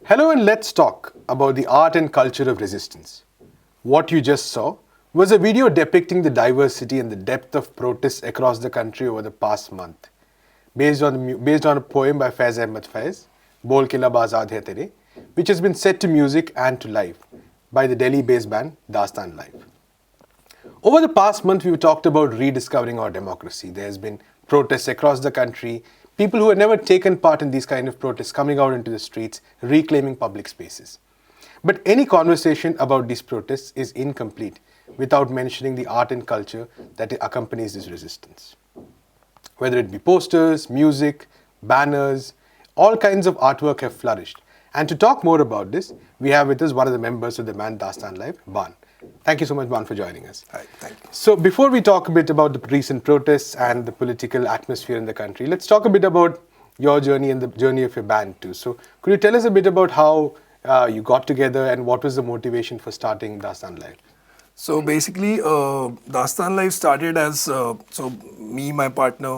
Hello, and let's talk about the art and culture of resistance. What you just saw was a video depicting the diversity and the depth of protests across the country over the past month. Based on a poem by Faiz Ahmed Faiz, Bol Ke Lab Azad Hai Tere, which has been set to music and to life by the Delhi-based band Dastaan Live. Over the past month, we've talked about rediscovering our democracy. There has been protests across the country, people who had never taken part in these kind of protests coming out into the streets, reclaiming public spaces. But any conversation about these protests is incomplete without mentioning the art and culture that accompanies this resistance. Whether it be posters, music, banners, all kinds of artwork have flourished. And to talk more about this, we have with us one of the members of the band Dastaan Live, Baan. Thank you so much, Baan, for joining us. Hi, thank you. So before we talk a bit about the recent protests and the political atmosphere in the country, let's talk a bit about your journey and the journey of your band too. So could you tell us a bit about how you got together and what was the motivation for starting Dastaan Live? So basically, Dastaan Live started as, so me, my partner,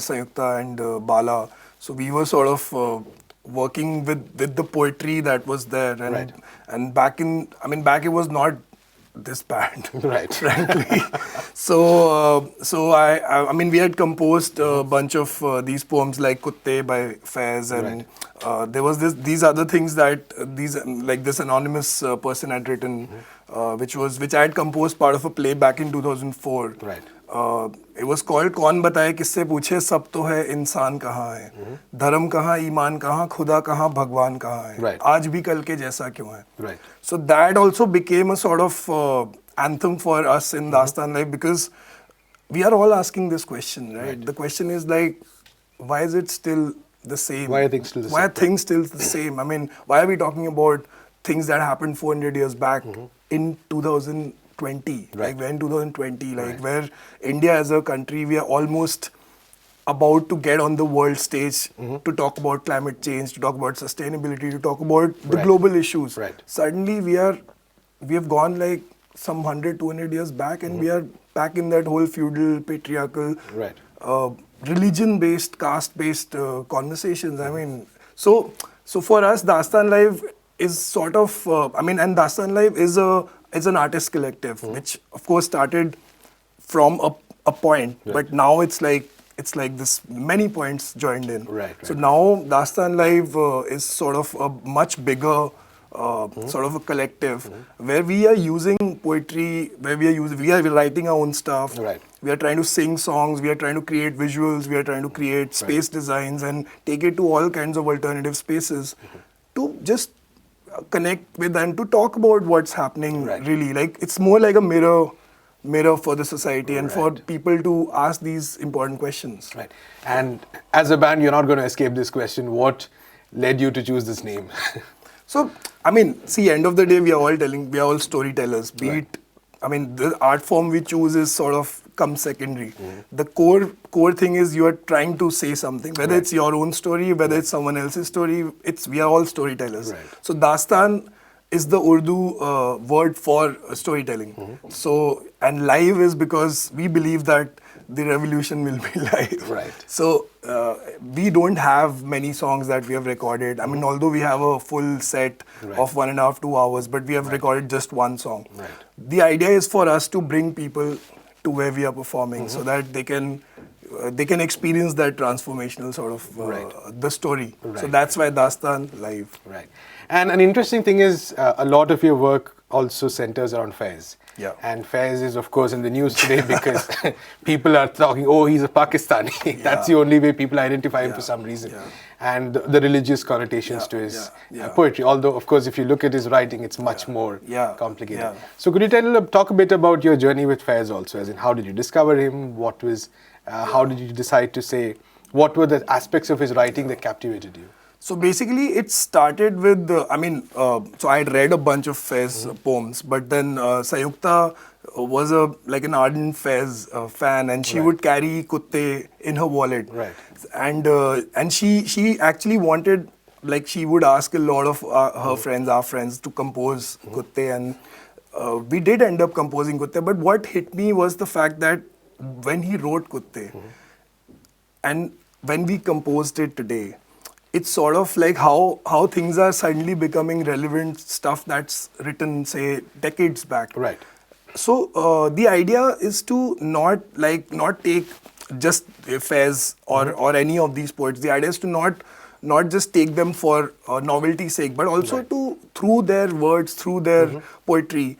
Sayukta and Bala. So we were sort of working with the poetry that was there. And, Right. and back it was not this bad, Right. frankly. So we had composed a bunch of these poems like Kutte by Faiz, and there was these other things that this anonymous person had written, which I had composed part of a play back in 2004. Right. It was called कौन बताए किससे पूछे सब तो है इंसान कहाँ है धर्म कहाँ ईमान कहाँ खुदा कहाँ भगवान कहाँ है Right. आज भी कल के जैसा क्यों है. Right. So that also became a sort of anthem for us in Dastaan Live, because we are all asking this question, right? The question is like, why is it still the same? Why are things still the Why same? are things still the same? I mean, why are we talking about things that happened 400 years back in 2020? Right. Like we're in 2020, like Right. where India as a country, we are almost about to get on the world stage to talk about climate change, to talk about sustainability, to talk about the Right. global issues. Right. Suddenly we have gone like some 100, 200 years back, and we are back in that whole feudal, patriarchal, Right. religion-based, caste-based conversations. I mean, so for us, Dastaan Live is sort of, and Dastaan Live is an artist collective, which of course started from a point, but now it's like this many points joined in. Right, So right. now Dastaan Live is sort of a much bigger sort of a collective where we are using poetry, where we are writing our own stuff. Right. We are trying to sing songs, we are trying to create visuals, we are trying to create space designs and take it to all kinds of alternative spaces to just connect with and to talk about what's happening. Right. Really. Like it's more like a mirror for the society and for people to ask these important questions. Right. And as a band, you're not going to escape this question. What led you to choose this name? So, end of the day, we are all storytellers. The art form we choose is sort of comes secondary. The core thing is you are trying to say something, whether it's your own story, whether it's someone else's story. We are all storytellers. Right. So, Dastaan is the Urdu word for storytelling. So, and live is because we believe that the revolution will be live. Right. So we don't have many songs that we have recorded. Although we have a full set of 1.5 to 2 hours, but we have recorded just one song. Right. The idea is for us to bring people to where we are performing so that they can experience that transformational sort of the story. Right. So that's why Dastaan Live. Right. And an interesting thing is a lot of your work also centers around Faiz. Yeah. And Faiz is, of course, in the news today because people are talking, oh, he's a Pakistani. That's the only way people identify him for some reason. Yeah. And the religious connotations to his poetry. Although, of course, if you look at his writing, it's much more complicated. Yeah. So could you talk a bit about your journey with Faiz also? As in, how did you discover him? How did you decide to say, what were the aspects of his writing that captivated you? So basically, it started with, so I had read a bunch of Faiz poems, but then Sayukta was an ardent Faiz fan, and she would carry Kutte in her wallet. Right. And she actually wanted, she would ask a lot of our friends to compose Kutte, and we did end up composing Kutte. But what hit me was the fact that when he wrote Kutte, and when we composed it today, it's sort of like how things are suddenly becoming relevant, stuff that's written, say, decades back. Right. So the idea is to not take just Faiz or any of these poets. The idea is to not just take them for novelty's sake, but also to, through their words, through their poetry,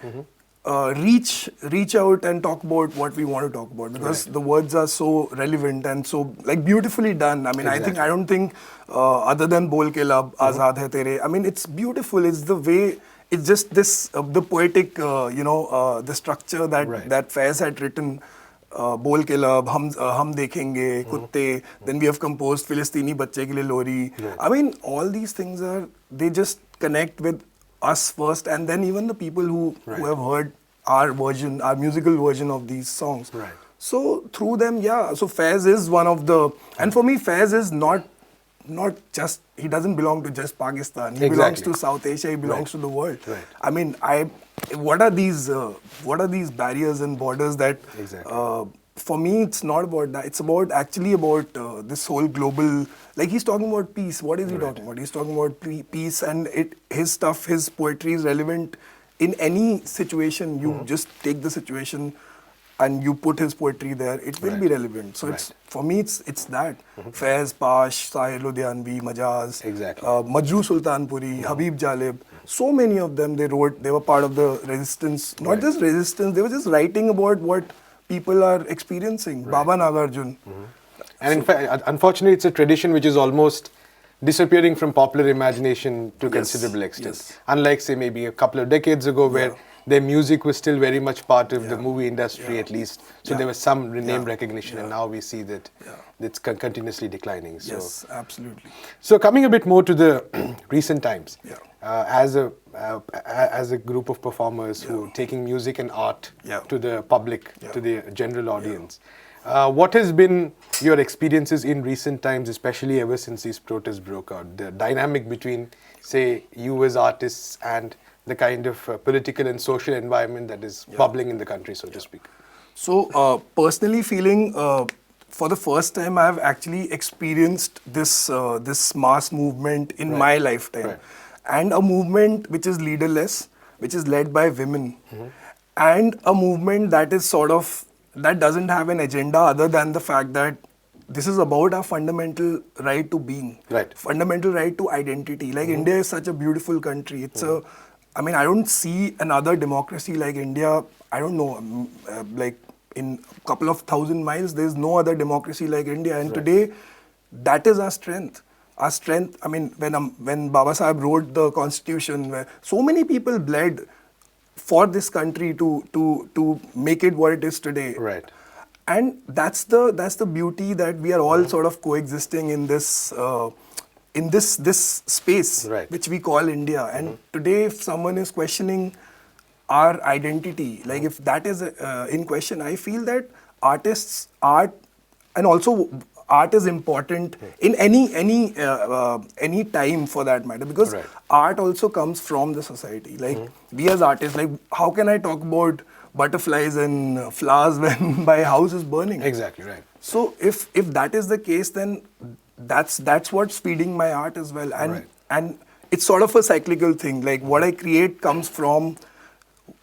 reach out and talk about what we want to talk about, because the words are so relevant and so like beautifully done. I mean, I don't think other than Bol Ke Lab, Azad Hai Tere, I mean, it's beautiful. It's the way, it's just this the poetic, the structure that Faiz had written. Bol Ke Lab, Hum Dekhenge, Kutte. Then we have composed Filistini Bacche Ke Liye Lori. I mean, all these things they just connect with us first, and then even the people who have heard our musical version of these songs. Right. So through them, so Faiz is one of the, and for me, Faiz is not just, he doesn't belong to just Pakistan. He belongs to South Asia. He belongs to the world. Right. I mean, what are these barriers and borders that? For me, it's not about that. It's actually about this whole global. Like, he's talking about peace. What is he talking about? He's talking about peace, and his poetry is relevant in any situation. You just take the situation and you put his poetry there, it will be relevant. So it's, for me, it's that. Faiz, Pash, Sahir Ludhianvi, Majaz, Majru Sultanpuri, Habib Jalib, so many of them, they were part of the resistance. Not just resistance, they were just writing about what people are experiencing. Baba Nagarjun. And in fact, unfortunately, it's a tradition which is almost disappearing from popular imagination to considerable extent. Unlike, say, maybe a couple of decades ago, where their music was still very much part of the movie industry, at least. So there was some name recognition, and now we see that it's continuously declining. So. Yes, absolutely. So coming a bit more to the recent times, as a group of performers who are taking music and art to the public, to the general audience, what has been your experiences in recent times, especially ever since these protests broke out? The dynamic between, say, you as artists and the kind of political and social environment that is bubbling in the country, so to speak. So, personally feeling, for the first time, I've actually experienced this mass movement in my lifetime. And a movement which is leaderless, which is led by women. And a movement that is that doesn't have an agenda other than the fact that this is about our fundamental right to being. Fundamental right to identity. Like, India is such a beautiful country. It's I mean, I don't see another democracy like India. I don't know, like in a couple of thousand miles, there's no other democracy like India. And today, that is our strength. Our strength, I mean, when Baba Saheb wrote the constitution, where so many people bled for this country to make it what it is today. And that's the beauty, that we are all sort of coexisting in this this space which we call India. And today, if someone is questioning our identity, like if that is in question, I feel that art, and also art is important in any time for that matter, because art also comes from the society. Like, we as artists, like, how can I talk about butterflies and flowers when my house is burning? So if that is the case, then that's what's feeding my art as well. And it's sort of a cyclical thing. Like, what I create comes from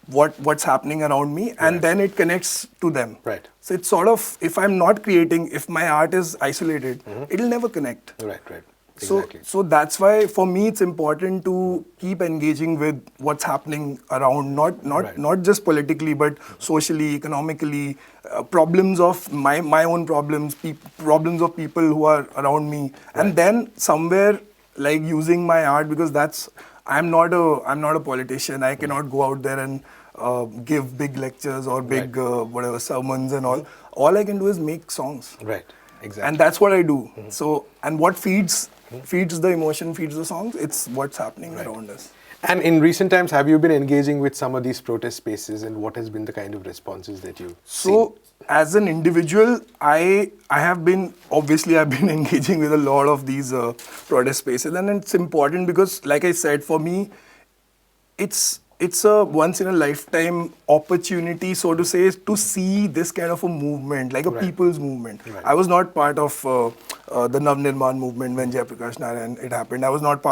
what's happening around me, and then it connects to them. So it's sort of, if I'm not creating, if my art is isolated, it'll never connect. So that's why, for me, it's important to keep engaging with what's happening around, not just politically, but socially, economically, problems of my own problems, problems of people who are around me, and then somewhere, like, using my art, because I'm not a politician. I cannot go out there and give big lectures or big whatever sermons and all. All I can do is make songs. And that's what I do. So, and what feeds the emotion, feeds the songs, it's what's happening around us. And in recent times, have you been engaging with some of these protest spaces, and what has been the kind of responses that you've seen? As an individual, I've been engaging with a lot of these protest spaces, and it's important because, like I said, for me, it's it's a once in a lifetime opportunity, so to say, to see this kind of a movement, like a people's movement. Right. I was not part of the Nav Nirman movement when Jayaprakash Narayan it happened. I was not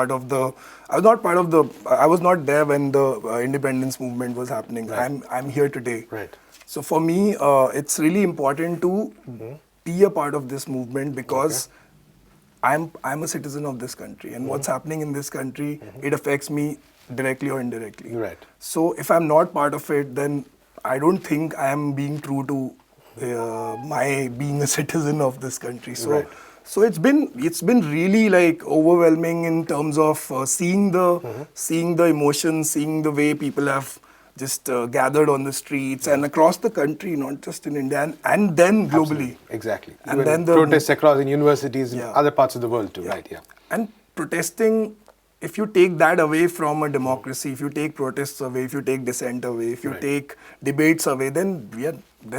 there when the independence movement was happening. Right. I'm here today. Right. So for me, it's really important to be a part of this movement because I'm a citizen of this country, and what's happening in this country, it affects me directly or indirectly. Right. So if I'm not part of it, then I don't think I am being true to my being a citizen of this country. So Right. so it's been really like overwhelming in terms of seeing the emotions, seeing the way people have just gathered on the streets and across the country, not just in India, and then globally. Exactly. And Even then the protests across in universities in Yeah. other parts of the world too, right? Yeah. And protesting, if you take that away from a democracy, if you take protests away, if you take dissent away, if you Right. take debates away, then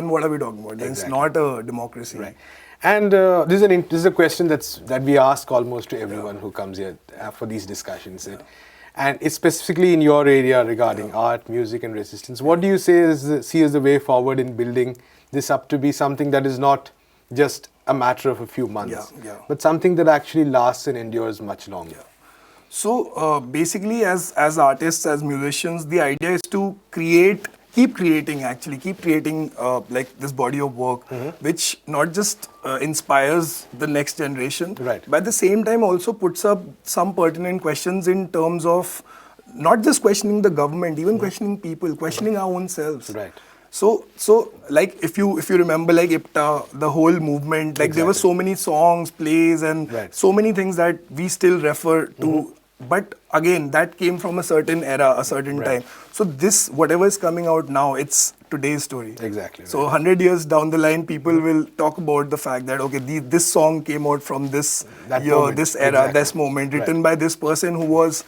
what are we talking about? Then it's Exactly. not a democracy. Right. And this is a question that we ask almost to everyone who comes here for these discussions. And it's specifically in your area regarding art, music, and resistance. What do you see as the way forward in building this up to be something that is not just a matter of a few months, but something that actually lasts and endures much longer? So basically, as artists, as musicians, the idea is to keep creating like this body of work, which not just inspires the next generation, Right. but at the same time also puts up some pertinent questions in terms of not just questioning the government, even questioning people, questioning our own selves. Right. So like if you remember like IPTA, the whole movement, like there were so many songs, plays, and Right. so many things that we still refer to. But again, that came from a certain era, a certain Right. time. So this, whatever is coming out now, it's today's story. Exactly, So 100 years down the line, people will talk about the fact that, okay, this song came out from this That year, moment. this era, Exactly. this moment, written Right. by this person who was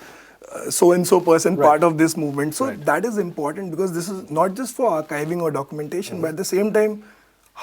so-and-so person, Right. part of this movement. So Right. that is important because this is not just for archiving or documentation, but at the same time,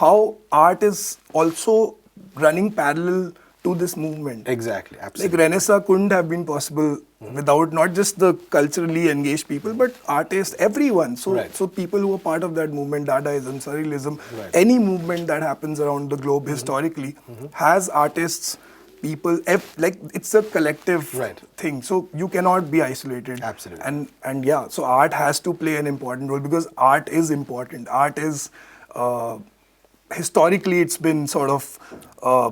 how art is also running parallel to this movement. Exactly. Like Absolutely. Renaissance couldn't have been possible without not just the culturally engaged people, but artists, everyone. So, Right. so people who are part of that movement, Dadaism, Surrealism, Right. any movement that happens around the globe historically has artists, people, like it's a collective Right. thing. So you cannot be isolated. Absolutely. And yeah, so art has to play an important role because art is important. Art is historically it's been sort of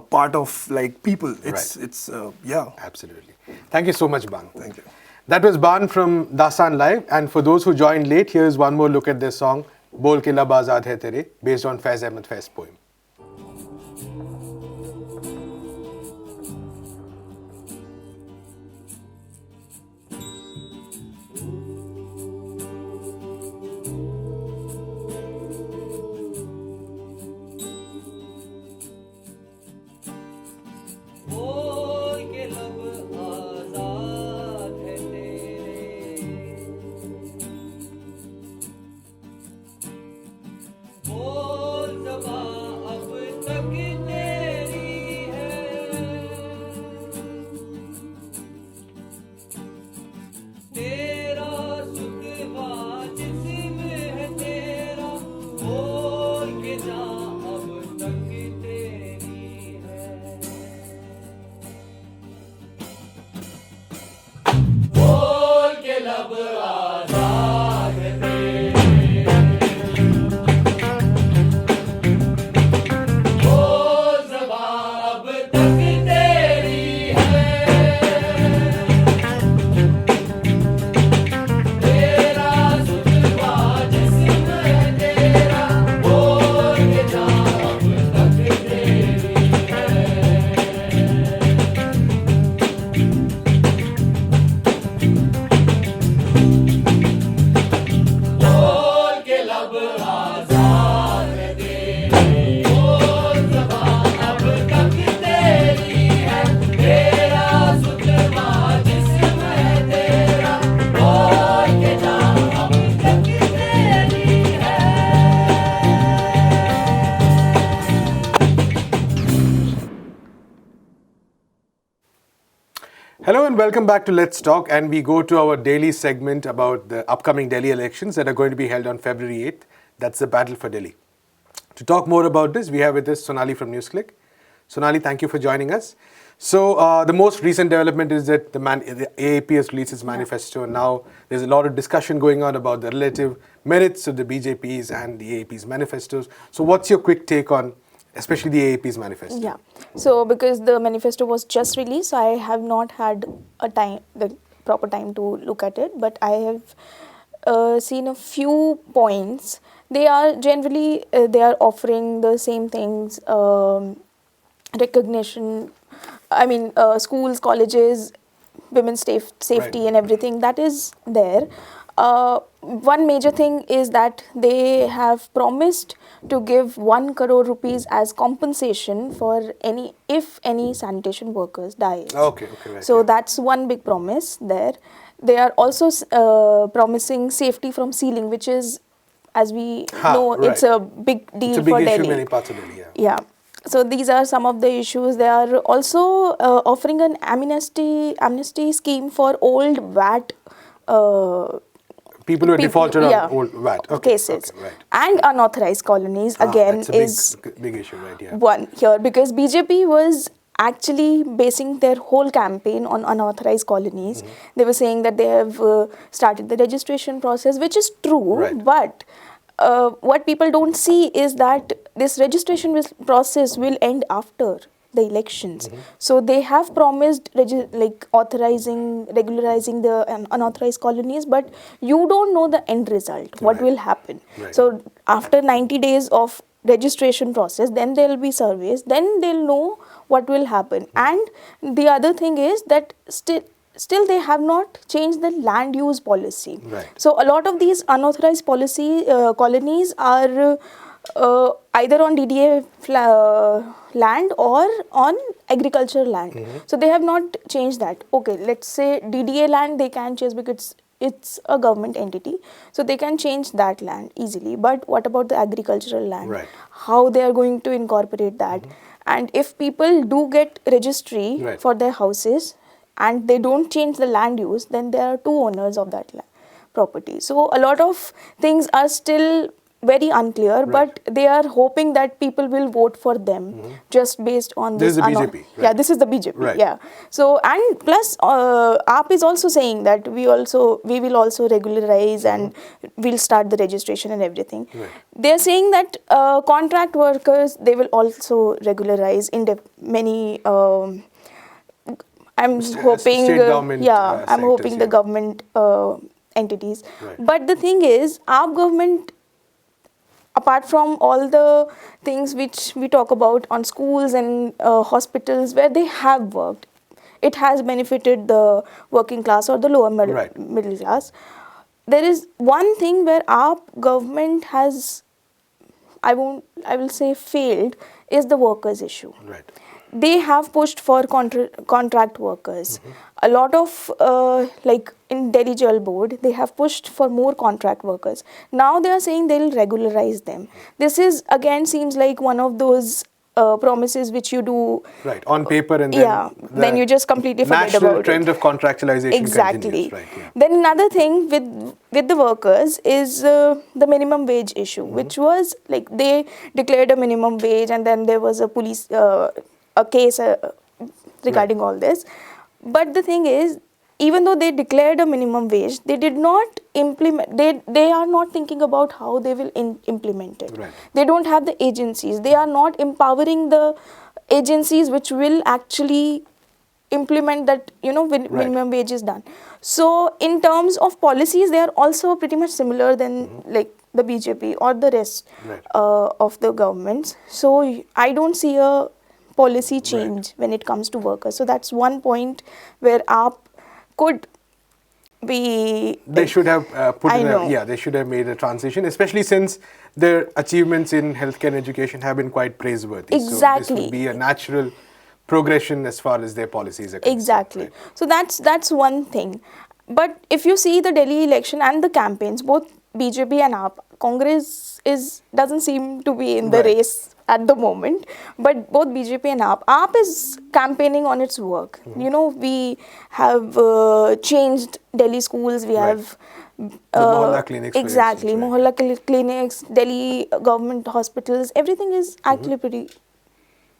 part of like people. It's yeah. Absolutely. Thank you so much, Baan. Thank you. That was Baan from Dastan Live. And for those who joined late, here's one more look at their song, Bol Ke Lab Azad Hai Tere, based on Faiz Ahmed Faiz's poem. बोल के लब आजाद है तेरे, बोल ज़बां Hello and welcome back to Let's Talk, and we go to our daily segment about the upcoming Delhi elections that are going to be held on February 8th. That's the battle for Delhi. To talk more about this, we have with us Sonali from NewsClick. Sonali, thank you for joining us. So the most recent development is that the AAP has released its manifesto, and now there's a lot of discussion going on about the relative merits of the BJP's and the AAP's manifestos. So what's your quick take on especially the AAP's manifesto? Yeah. So because the manifesto was just released, so I have not had the proper time to look at it. But I have seen a few points. They are generally they are offering the same things: recognition. I mean, schools, colleges, women's safety, Right. and everything that is there. One major thing is that they have promised to give 1 crore rupees as compensation for if any sanitation workers die. Okay, right. So yeah. that's one big promise there. They are also promising safety from ceiling, which is, as we know, right. it's a big deal It's a big for issue in Delhi. many parts of Delhi, yeah. Yeah. So these are some of the issues. They are also offering an amnesty scheme for old VAT People who are defaulted yeah, on old VAT. Okay, cases. okay, right. And unauthorized colonies again That's a is big issue, right? Yeah. one here, because BJP was actually basing their whole campaign on unauthorized colonies. They were saying that they have started the registration process, which is true, Right. but what people don't see is that this registration process will end after the elections. So they have promised regularizing the unauthorized colonies, but you don't know the end result, what Right. will happen. Right. So after 90 days of registration process, then there will be surveys, then they'll know what will happen. And the other thing is that still they have not changed the land use policy. Right. So a lot of these unauthorized colonies are either on DDA land or on agricultural land. So they have not changed that. Okay, let's say DDA land they can change because it's a government entity, so they can change that land easily. But what about the agricultural land? Right. How they are going to incorporate that? And if people do get registry Right. for their houses and they don't change the land use, then there are two owners of that property. So a lot of things are still very unclear, but they are hoping that people will vote for them just based on This this. is the BJP, right. Yeah, this is the BJP. Right. Yeah. So and plus, AAP is also saying that we will also regularize and we'll start the registration and everything. Right. They are saying that contract workers they will also regularize in many. I'm hoping, state government, I'm hoping sectors, the yeah. government entities. Right. But the thing is, our government, apart from all the things which we talk about on schools and hospitals where they have worked, it has benefited the working class or the lower Right. middle class. There is one thing where our government has, I will say failed, is the workers issue. Right. They have pushed for contract workers. A lot of, like in Delhi Jail Board, they have pushed for more contract workers. Now they are saying they'll regularize them. This is, again, seems like one of those promises which you do. Right, on paper, and then you just completely forget about it. national trend of contractualization Exactly. continues. Right, yeah. Then another thing with the workers is the minimum wage issue, which was like they declared a minimum wage, and then there was a police a case regarding all this. But the thing is, even though they declared a minimum wage, they did not implement. They are not thinking about how they will implement it. Right. They don't have the agencies. They are not empowering the agencies which will actually implement that, minimum wage is done. So in terms of policies, they are also pretty much similar than like the BJP or the rest Right. of the governments. So I don't see a policy change when it comes to workers. So that's one point where AAP could be. They should have know. they should have made a transition, especially since their achievements in healthcare and education have been quite praiseworthy. So this Exactly. would be a natural progression as far as their policies are concerned. Exactly. Right. So that's one thing. But if you see the Delhi election and the campaigns, both BJP and AAP, Congress doesn't seem to be in the Right. race at the moment, but both BJP and AAP is campaigning on its work. Mm-hmm. You know, we have changed Delhi schools, we Right. have Mohalla clinics, for exactly, instance, right. Mohalla clinics, Delhi government hospitals, everything is actually pretty.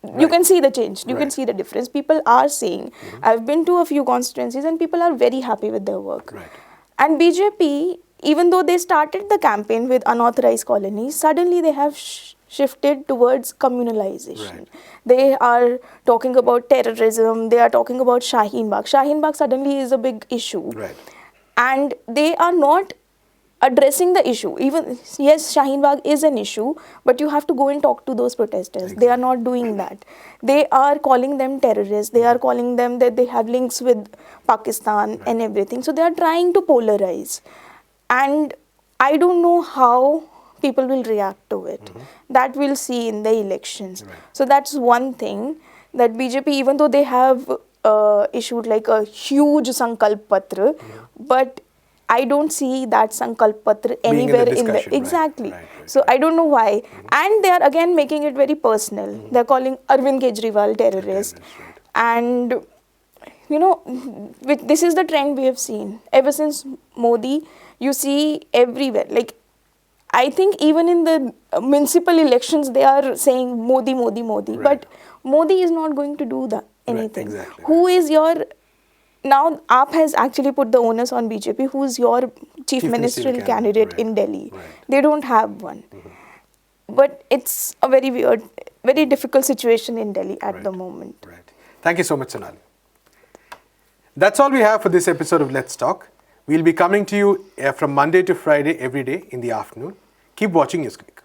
You Right. can see the change, you can Right. see the difference. People are saying, I've been to a few constituencies and people are very happy with their work. Right. And BJP, even though they started the campaign with unauthorized colonies, suddenly they have shifted towards communalization. Right. They are talking about terrorism, they are talking about Shaheen Bagh. Shaheen Bagh suddenly is a big issue. Right. And they are not addressing the issue. Even, yes, Shaheen Bagh is an issue, but you have to go and talk to those protesters. They are not doing that. They are calling them terrorists. They are calling them that they have links with Pakistan and everything. So they are trying to polarize. And I don't know how people will react to it. That we'll see in the elections. Right. So that's one thing that BJP, even though they have issued like a huge Sankalp Patra, but I don't see that Sankalp Patra Being in the anywhere in discussion, the right, exactly. right, right, So I don't know why, and they are again making it very personal. They're calling Arvind Kejriwal terrorist, right. and you know, this is the trend we have seen ever since Modi. You see everywhere, like I think even in the municipal elections, they are saying Modi, Modi, Modi. Right. But Modi is not going to do that anything. exactly, Who is your now? AAP has actually put the onus on BJP. Who is your chief ministerial candidate right, in Delhi? right. They don't have one. But it's a very weird, very difficult situation in Delhi at Right. the moment. Right. Thank you so much, Sonali. That's all we have for this episode of Let's Talk. We'll be coming to you from Monday to Friday every day in the afternoon. Keep watching NewsClick.